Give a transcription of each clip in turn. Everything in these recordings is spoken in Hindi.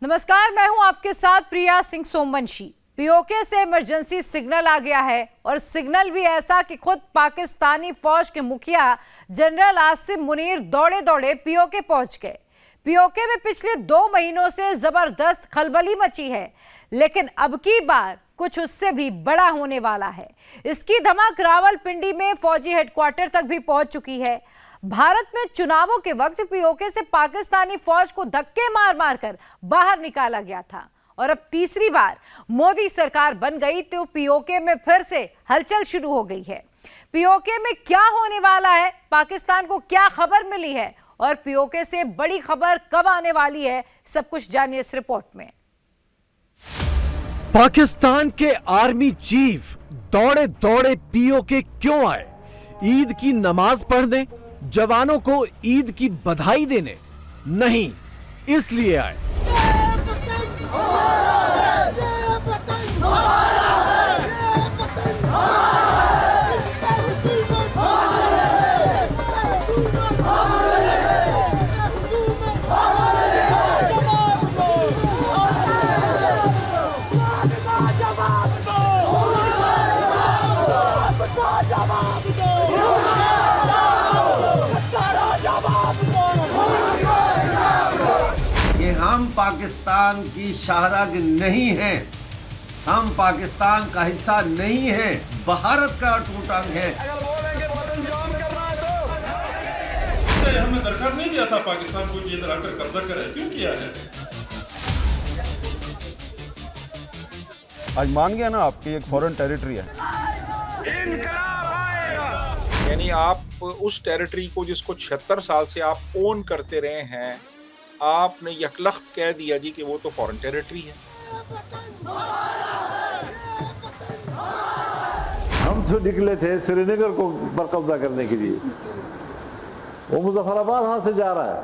नमस्कार, मैं हूं आपके साथ प्रिया सिंह सोमवंशी। पीओके से इमरजेंसी सिग्नल आ गया है और सिग्नल भी ऐसा कि खुद पाकिस्तानी फौज के मुखिया जनरल आसिम मुनीर दौड़े दौड़े पीओके पहुंच गए। पीओके में पिछले 2 महीनों से जबरदस्त खलबली मची है, लेकिन अब की बार कुछ उससे भी बड़ा होने वाला है। इसकी धमक रावलपिंडी में फौजी हेडक्वार्टर तक भी पहुंच चुकी है। भारत में चुनावों के वक्त पीओके से पाकिस्तानी फौज को धक्के मार मार कर बाहर निकाला गया था और अब तीसरी बार मोदी सरकार बन गई तो पीओके में फिर से हलचल शुरू हो गई है। पीओके में क्या होने वाला है, पाकिस्तान को क्या खबर मिली है और पीओके से बड़ी खबर कब आने वाली है, सब कुछ जानिए इस रिपोर्ट में। पाकिस्तान के आर्मी चीफ दौड़े दौड़े पीओके क्यों आए? ईद की नमाज पढ़ने, जवानों को ईद की बधाई देने? नहीं, इसलिए आए हम पाकिस्तान की शाहराग नहीं हैं, हम पाकिस्तान का हिस्सा नहीं हैं, भारत का अटूट अंग है। हमने दरखास्त नहीं दिया था पाकिस्तान को ये आकर कब्जा करे, क्यों किया है? आज मान गया ना आपकी एक फॉरेन टेरिटरी है। यानी आप उस टेरिटरी को जिसको 76 साल से आप ओन करते रहे हैं, आपने यकलख्त कह दिया जी कि वो तो फॉरेन टेरिटरी है। हम जो निकले थे श्रीनगर को पर कब्जा करने के लिए, वो मुजफ्फराबाद हाथ से जा रहा है।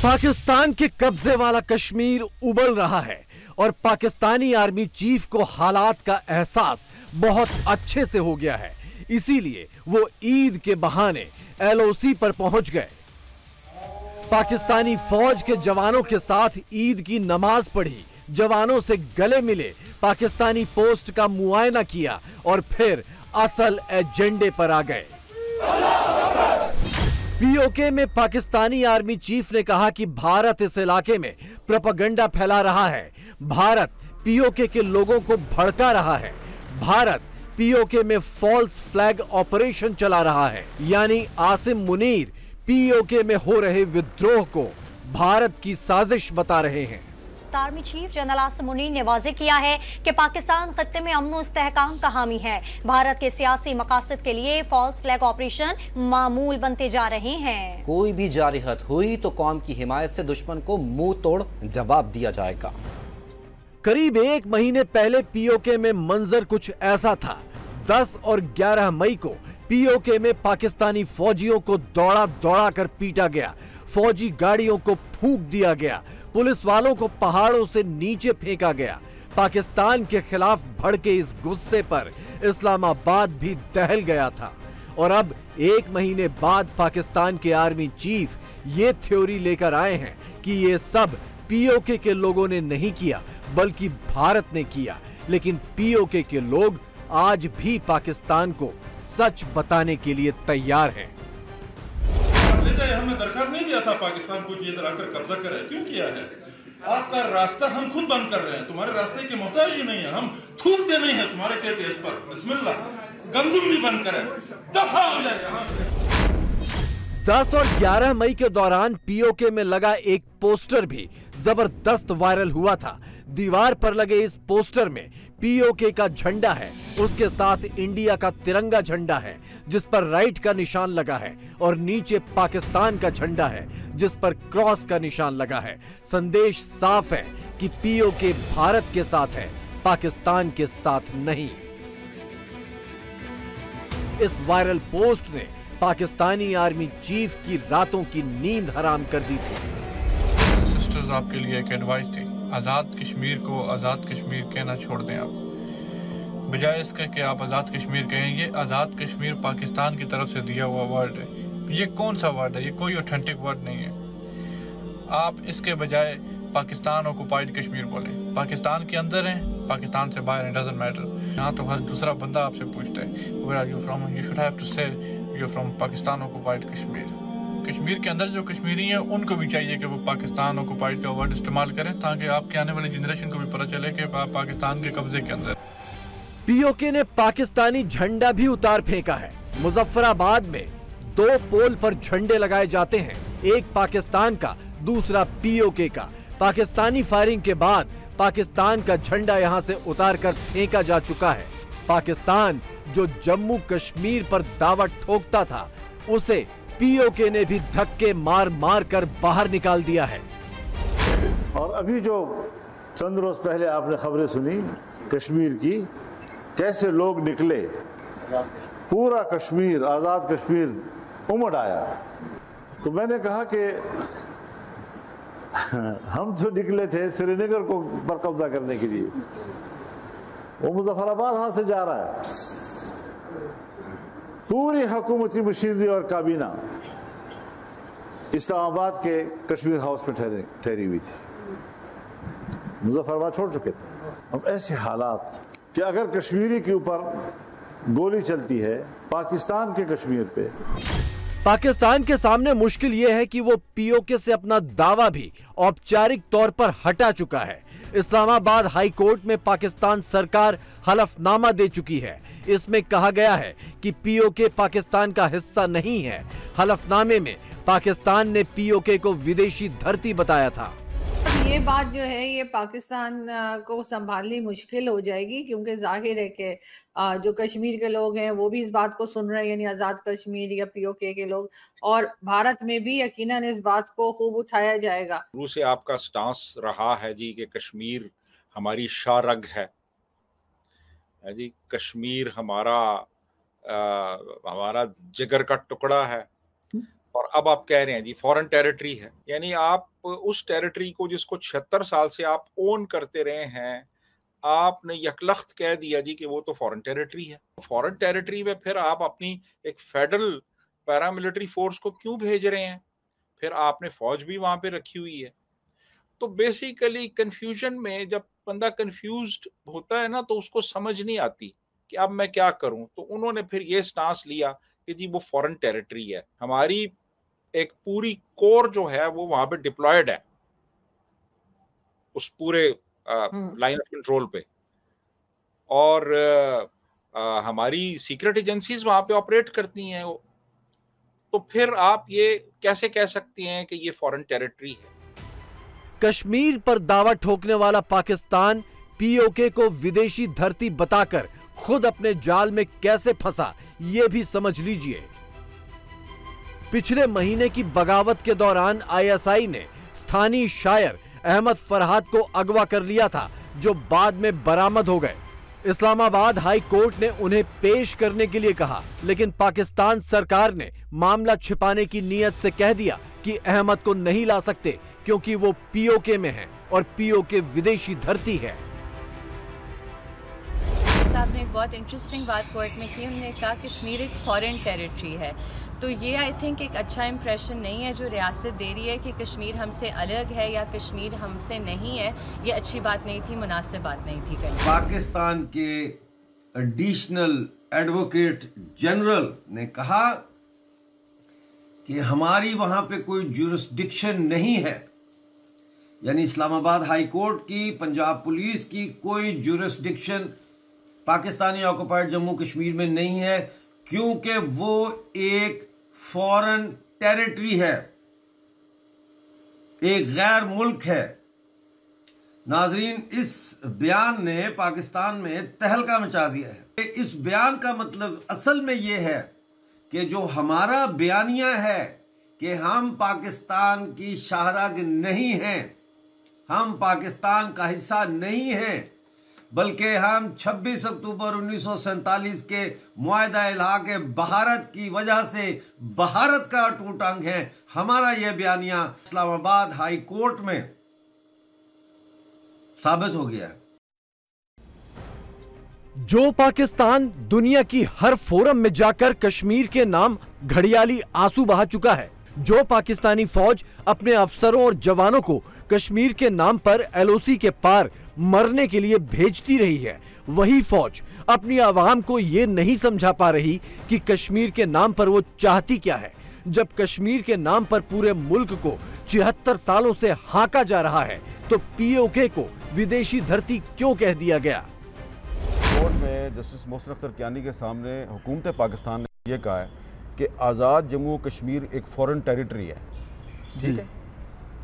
पाकिस्तान के कब्जे वाला कश्मीर उबल रहा है और पाकिस्तानी आर्मी चीफ को हालात का एहसास बहुत अच्छे से हो गया है। इसीलिए वो ईद के बहाने एलओसी पर पहुंच गए। पाकिस्तानी फौज के जवानों के साथ ईद की नमाज पढ़ी, जवानों से गले मिले, पाकिस्तानी पोस्ट का मुआयना किया और फिर असल एजेंडे पर आ गए। पीओके में पाकिस्तानी आर्मी चीफ ने कहा कि भारत इस इलाके में प्रोपेगेंडा फैला रहा है, भारत पीओके के लोगों को भड़का रहा है, भारत पीओके में फॉल्स फ्लैग ऑपरेशन चला रहा है। यानी आसिम मुनीर पीओके में हो रहे विद्रोह को भारत की साजिश बता रहे हैं। Army chief general Asim Munir ने वाज़ेह किया है कि पाकिस्तान खत्ते में अमन और इस्तेहकाम का हामी है। भारत के सियासी मकासद के लिए फॉल्स फ्लैग ऑपरेशन मामूल बनते जा रहे हैं। कोई भी जारिहत हुई तो कौम की हिमायत से दुश्मन को मुंह तोड़ जवाब दिया जाएगा। करीब 1 महीने पहले पीओके में मंजर कुछ ऐसा था। 10 और 11 मई को पीओके में पाकिस्तानी फौजियों को दौड़ा दौड़ा कर पीटा गया, फौजी गाड़ियों को फूंक दिया गया, पुलिस वालों को पहाड़ों से नीचे फेंका गया। पाकिस्तान के खिलाफ भड़के इस गुस्से पर इस्लामाबाद भी दहल गया था। और अब 1 महीने बाद पाकिस्तान के आर्मी चीफ ये थ्योरी लेकर आए हैं कि ये सब पीओके के लोगों ने नहीं किया बल्कि भारत ने किया। लेकिन पीओके के लोग आज भी पाकिस्तान को सच बताने के लिए तैयार हैं। हमने दरखास्त नहीं दिया था पाकिस्तान को ये आकर कब्जा करे, क्यों किया है? आपका रास्ता हम खुद बंद कर रहे हैं, तुम्हारे रास्ते के मोहताज ही नहीं है, हम थूकते नहीं है तुम्हारे कहते पर। बिस्मिल्लाह, गंदुम भी बंद करें, दफा हो जाएगा। 10 और 11 मई के दौरान पीओके में लगा एक पोस्टर भी जबरदस्त वायरल हुआ था। दीवार पर लगे इस पोस्टर में पीओके का झंडा है, उसके साथ इंडिया का तिरंगा झंडा है जिस पर राइट का निशान लगा है और नीचे पाकिस्तान का झंडा है जिस पर क्रॉस का निशान लगा है। संदेश साफ है कि पीओके भारत के साथ है, पाकिस्तान के साथ नहीं। इस वायरल पोस्ट ने पाकिस्तानी आर्मी चीफ की रातों की नींद हराम कर दी थी। सिस्टर्स, आपके लिए एक एडवाइस थी, आज़ाद कश्मीर को आज़ाद कश्मीर कहना छोड़ दें। आप बजाय इसके कि आप आज़ाद कश्मीर कहें, ये आज़ाद कश्मीर पाकिस्तान की तरफ से दिया हुआ वर्ड है। ये कौन सा वर्ड है? ये कोई ऑथेंटिक वर्ड नहीं है। आप इसके बजाय पाकिस्तान ऑक्युपाइड कश्मीर बोले। पाकिस्तान के अंदर हैं, पाकिस्तान से बाहर हैं, डजंट मैटर। यहाँ तो हर दूसरा बंदा आपसे पूछता है where are you from, you should have to say you are from Pakistan occupied Kashmir. Kashmir के अंदर जो कश्मीरी हैं उनको भी चाहिए कि वो पाकिस्तान ऑक्युपाइड का वर्ड इस्तेमाल करें, ताकि आपके आने वाली जनरेशन को भी पता चले कि आप पाकिस्तान के कब्जे के अंदर। पीओके ने पाकिस्तानी झंडा भी उतार फेंका है। मुजफ्फराबाद में 2 पोल पर झंडे लगाए जाते हैं, एक पाकिस्तान का, दूसरा पीओके का। पाकिस्तानी फायरिंग के बाद पाकिस्तान का झंडा यहां से उतारकर फेंका जा चुका है। पाकिस्तान जो जम्मू कश्मीर पर दावा ठोकता था, उसे पीओके ने भी धक्के मार मार कर बाहर निकाल दिया है। और अभी जो चंद रोज पहले आपने खबरें सुनी कश्मीर की, कैसे लोग निकले, पूरा कश्मीर, आजाद कश्मीर उमड़ आया। तो मैंने कहा कि हम जो निकले थे श्रीनगर को पर कब्जा करने के लिए, वो मुजफ्फराबाद हाथ से जा रहा है। पूरी हुकूमती मशीनरी और काबीना इस्लामाबाद के कश्मीर हाउस में ठहरी हुई थी, मुजफ्फराबाद छोड़ चुके थे। अब ऐसे हालात कि अगर कश्मीरी के ऊपर गोली चलती है पाकिस्तान के कश्मीर पे, पाकिस्तान के सामने मुश्किल यह है कि वो पीओके से अपना दावा भी औपचारिक तौर पर हटा चुका है। इस्लामाबाद हाई कोर्ट में पाकिस्तान सरकार हलफनामा दे चुकी है। इसमें कहा गया है कि पीओके पाकिस्तान का हिस्सा नहीं है। हलफनामे में पाकिस्तान ने पीओके को विदेशी धरती बताया था। ये बात जो है ये पाकिस्तान को संभालनी मुश्किल हो जाएगी, क्योंकि जाहिर है कि जो कश्मीर के लोग हैं वो भी इस बात को सुन रहे हैं, यानी आज़ाद कश्मीर या पीओके के लोग, और भारत में भी यकीनन इस बात को खूब उठाया जाएगा। शुरू से आपका स्टांस रहा है जी कि कश्मीर हमारी शाहरग है जी, कश्मीर हमारा जिगर का टुकड़ा है, और अब आप कह रहे हैं जी फॉरेन टेरिटरी है। यानी आप उस टेरिटरी को जिसको 76 साल से आप ओन करते रहे हैं, आपने यकलख्त कह दिया जी कि वो तो फॉरेन टेरिटरी है। फॉरेन टेरिटरी में फिर आप अपनी एक फेडरल पैरामिलिट्री फोर्स को क्यों भेज रहे हैं? फिर आपने फौज भी वहां पे रखी हुई है। तो बेसिकली कंफ्यूजन में जब बंदा कंफ्यूज्ड होता है ना, तो उसको समझ नहीं आती कि अब मैं क्या करूं। तो उन्होंने फिर ये स्टांस लिया कि जी वो फॉरेन टेरिटरी है, हमारी एक पूरी कोर जो है वो वहां पे डिप्लॉयड है उस पूरे लाइन ऑफ कंट्रोल पे, और हमारी सीक्रेट एजेंसीज वहां पे ऑपरेट करती हैं। तो फिर आप ये कैसे कह सकती हैं कि ये फॉरेन टेरिटरी है? कश्मीर पर दावा ठोकने वाला पाकिस्तान पीओके को विदेशी धरती बताकर खुद अपने जाल में कैसे फंसा, ये भी समझ लीजिए। पिछले महीने की बगावत के दौरान आईएसआई ने स्थानीय शायर अहमद फरहाद को अगवा कर लिया था, जो बाद में बरामद हो गए। इस्लामाबाद हाई कोर्ट ने उन्हें पेश करने के लिए कहा, लेकिन पाकिस्तान सरकार ने मामला छिपाने की नीयत से कह दिया कि अहमद को नहीं ला सकते क्योंकि वो पीओके में है और पीओके विदेशी धरती है। साहब ने एक बहुत इंटरेस्टिंग बात कोर्ट में की, उन्होंने कहा कश्मीर एक फॉरेन टेरिटरी है। तो ये आई थिंक एक अच्छा इंप्रेशन नहीं है जो रियासत दे रही है कि कश्मीर हमसे अलग है या कश्मीर हमसे नहीं है। ये अच्छी बात नहीं थी, मुनासिब बात नहीं थी करनी। पाकिस्तान के एडिशनल एडवोकेट जनरल ने कहा कि हमारी वहां पे कोई ज्यूरिसडिक्शन नहीं है, यानी इस्लामाबाद हाई कोर्ट की, पंजाब पुलिस की कोई ज्यूरिसडिक्शन पाकिस्तानी ऑक्युपाइड जम्मू कश्मीर में नहीं है, क्योंकि वो एक फॉरेन टेरिटरी है, एक गैर मुल्क है। नाजरीन, इस बयान ने पाकिस्तान में तहलका मचा दिया है। इस बयान का मतलब असल में यह है कि जो हमारा बयानिया है कि हम पाकिस्तान की शाहरग नहीं हैं, हम पाकिस्तान का हिस्सा नहीं हैं, बल्कि हम 26 अक्टूबर 1947 के मुआहदा इलाक़ भारत की वजह से भारत का अटूट अंग है। हमारा यह बयानिया इस्लामाबाद हाई कोर्ट में साबित हो गया है। जो पाकिस्तान दुनिया की हर फोरम में जाकर कश्मीर के नाम घड़ियाली आंसू बहा चुका है, जो पाकिस्तानी फौज अपने अफसरों और जवानों को कश्मीर के नाम पर एलओसी के पार मरने के लिए भेजती रही है, वही फौज अपनी आवाम को ये नहीं समझा पा रही कि कश्मीर के नाम पर वो चाहती क्या है, जब कश्मीर के नाम पर पूरे मुल्क को 76 सालों से हांका जा रहा है, तो पीओके को विदेशी धरती क्यों कह दिया गया। कोर्ट में जस्टिस मोहसिन अख्तर कियानी के सामने हुकूमत पाकिस्तान ने यह कहा है कि आज़ाद जम्मू कश्मीर एक फॉरेन टेरिटरी है। ठीक है,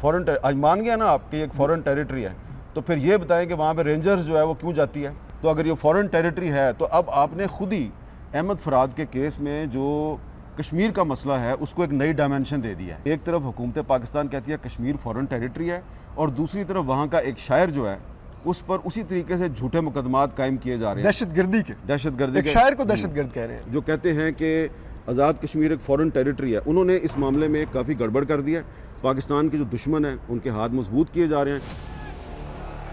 फॉरेन आज मान गया ना आप कि एक फॉरेन टेरिटरी है, तो फिर ये बताएं कि वहाँ पे रेंजर्स जो है वो क्यों जाती है। तो अगर ये फॉरेन टेरिटरी है तो अब आपने खुद ही अहमद फराद के केस में जो कश्मीर का मसला है उसको एक नई डायमेंशन दे दिया है। एक तरफ हुकूमत पाकिस्तान कहती है कश्मीर फॉरेन टेरिटरी है, और दूसरी तरफ वहाँ का एक शायर जो है उस पर उसी तरीके से झूठे मुकदमात कायम किए जा रहे हैं, दहशतगर्दी के शायर को दहशतगर्द कह रहे हैं, जो कहते हैं कि आज़ाद कश्मीर एक फॉरेन टेरिटरी है। उन्होंने इस मामले में काफ़ी गड़बड़ कर दिया। पाकिस्तान के जो दुश्मन हैं उनके हाथ मजबूत किए जा रहे हैं।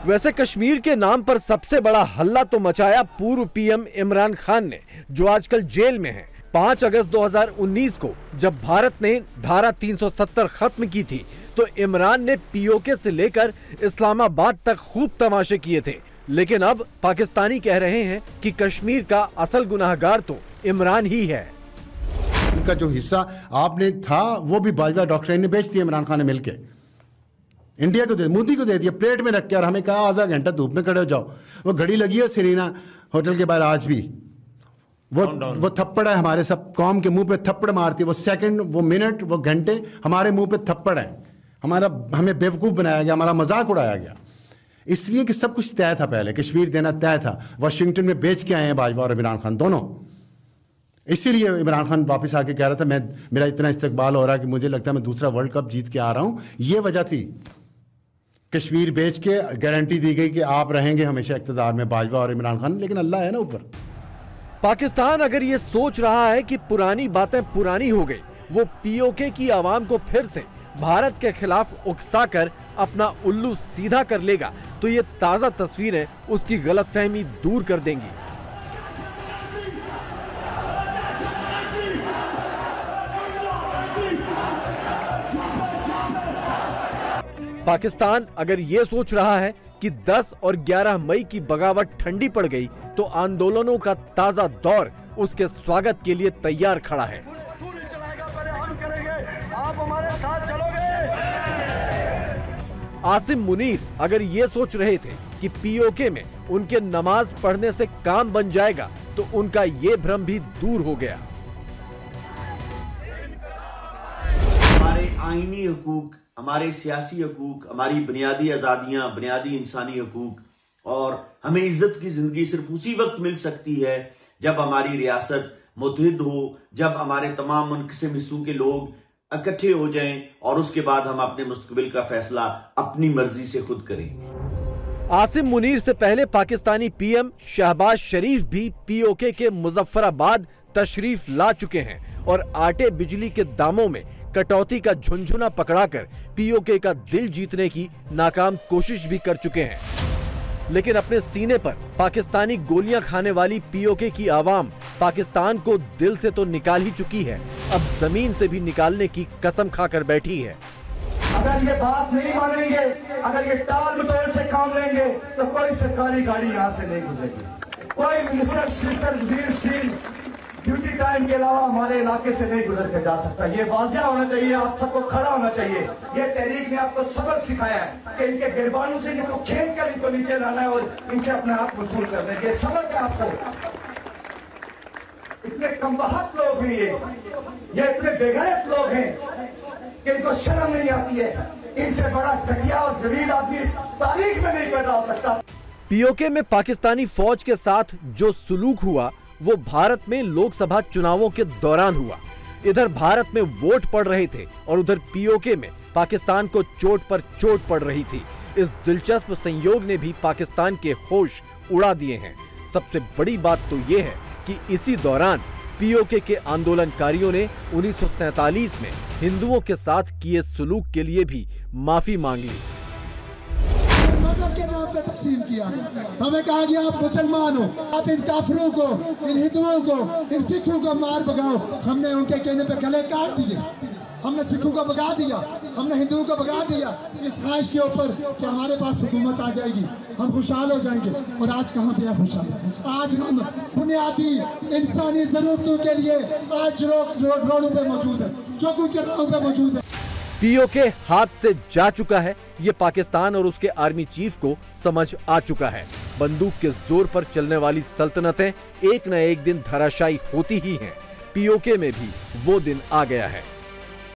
वैसे कश्मीर के नाम पर सबसे बड़ा हल्ला तो मचाया पूर्व पीएम इमरान खान ने, जो आजकल जेल में है। 5 अगस्त 2019 को जब भारत ने धारा 370 खत्म की थी, तो इमरान ने पीओके से लेकर इस्लामाबाद तक खूब तमाशे किए थे। लेकिन अब पाकिस्तानी कह रहे हैं कि कश्मीर का असल गुनाहगार तो इमरान ही है। उनका जो हिस्सा आपने था वो भी बाजवा डॉक्टर ने बेच दिया, इमरान खान ने मिलके इंडिया को दे, मोदी को दे दिया प्लेट में रख के, और हमें कहा आधा घंटा धूप में खड़े हो जाओ। वो घड़ी लगी है सीरीना होटल के बाहर आज भी, वो थप्पड़ है हमारे सब कौम के मुंह पे थप्पड़ मारती है। वो सेकंड, वो मिनट, वो घंटे हमारे मुंह पे थप्पड़ है। हमें बेवकूफ़ बनाया गया, हमारा मजाक उड़ाया गया, इसलिए कि सब कुछ तय था। पहले कश्मीर देना तय था। वाशिंगटन में बेच के आए हैं बाजवा और इमरान खान दोनों। इसीलिए इमरान खान वापस आके कह रहा था मेरा इतना इस्तकबाल हो रहा है कि मुझे लगता है मैं दूसरा वर्ल्ड कप जीत के आ रहा हूं। ये वजह थी, कश्मीर बेच के गारंटी दी गई कि आप रहेंगे हमेशा इक़्तिदार में, बाजवा और इमरान खान। लेकिन अल्लाह है ना ऊपर। पाकिस्तान अगर ये सोच रहा है कि पुरानी बातें पुरानी हो गई, वो पीओके की आवाम को फिर से भारत के खिलाफ उकसाकर अपना उल्लू सीधा कर लेगा, तो ये ताजा तस्वीरें उसकी गलतफहमी दूर कर देंगी। पाकिस्तान अगर ये सोच रहा है कि 10 और 11 मई की बगावत ठंडी पड़ गई, तो आंदोलनों का ताजा दौर उसके स्वागत के लिए तैयार खड़ा है। आप हमारे साथ चलोगे। आसिम मुनीर अगर ये सोच रहे थे कि पीओके में उनके नमाज पढ़ने से काम बन जाएगा, तो उनका ये भ्रम भी दूर हो गया। हमारे आईनी हुकूक, हमारे सियासी हकूक, हमारी बुनियादी आज़ादियाँ, बुनियादी इंसानी हकूक और हमें इज्जत की जिंदगी सिर्फ उसी वक्त मिल सकती है जब हमारी रियासत मुत्तहिद हो, जब हमारे तमाम मुनक़सिम हिस्सों के लोग इकट्ठे हो जाएं और उसके बाद हम अपने मुस्तकबिल का फैसला अपनी मर्जी से खुद करें। आसिम मुनीर से पहले पाकिस्तानी पीएम शहबाज शरीफ भी पीओके के मुजफ्फराबाद तशरीफ ला चुके हैं और आटे बिजली के दामों में कटौती का झुनझुना पकड़ाकर पीओके का दिल जीतने की नाकाम कोशिश भी कर चुके हैं। लेकिन अपने सीने पर पाकिस्तानी गोलियां खाने वाली पीओके की आवाम पाकिस्तान को दिल से तो निकाल ही चुकी है, अब जमीन से भी निकालने की कसम खाकर बैठी है। अगर ये बात नहीं मानेंगे, अगर ये टाल मटोल से काम लेंगे, तो कोई सरकारी गाड़ी यहाँ से नहीं गुजरेगी, कोई मिनिस्टर ड्यूटी टाइम के अलावा हमारे इलाके से नहीं गुजर के जा सकता। ये वाज़िया होना चाहिए, आप सबको खड़ा होना चाहिए। ये तहरीक ने आपको सबक सिखाया है कि इनके गिरबानों से इनको खींच कर इनको नीचे लाना है और इनसे अपने आप वसूल करने के सबक है आपको। इतने कमबख्त लोग हैं ये इतने बेगैरत लोग हैं कि इनको शर्म नहीं आती है। इनसे बड़ा घटिया और जलील आदमी तारीख में नहीं पैदा हो सकता। पीओके में पाकिस्तानी फौज के साथ जो सुलूक हुआ वो भारत में लोकसभा चुनावों के दौरान हुआ। इधर भारत में वोट पड़ रहे थे और उधर पीओके में पाकिस्तान को चोट पर चोट पड़ रही थी। इस दिलचस्प संयोग ने भी पाकिस्तान के होश उड़ा दिए हैं। सबसे बड़ी बात तो ये है कि इसी दौरान पीओके के आंदोलनकारियों ने 1947 में हिंदुओं के साथ किए सुलूक के लिए भी माफी मांग ली। मजहब के नाम पे तकसीम किया, हमें कहा गया आप मुसलमान हो, आप इन काफिरों को, इन हिंदुओं को, इन सिखों को मार भगाओ। हमने उनके कहने पे गले काट दिए। हमने सिखों को भगा दिया, हमने हिंदुओं को भगा दिया इस ख्वाहिश के ऊपर कि हमारे पास हुकूमत आ जाएगी, हम खुशहाल हो जाएंगे। और आज कहाँ पे है खुशहाल? आज हम बुनियादी इंसानी जरूरतों के लिए आज रोडों पे मौजूद है, जो कुछ जगहों पे मौजूद है। पीओके हाथ से जा चुका है, ये पाकिस्तान और उसके आर्मी चीफ को समझ आ चुका है। बंदूक के जोर पर चलने वाली सल्तनतें एक न एक दिन धराशायी होती ही हैं। पीओके में भी वो दिन आ गया है।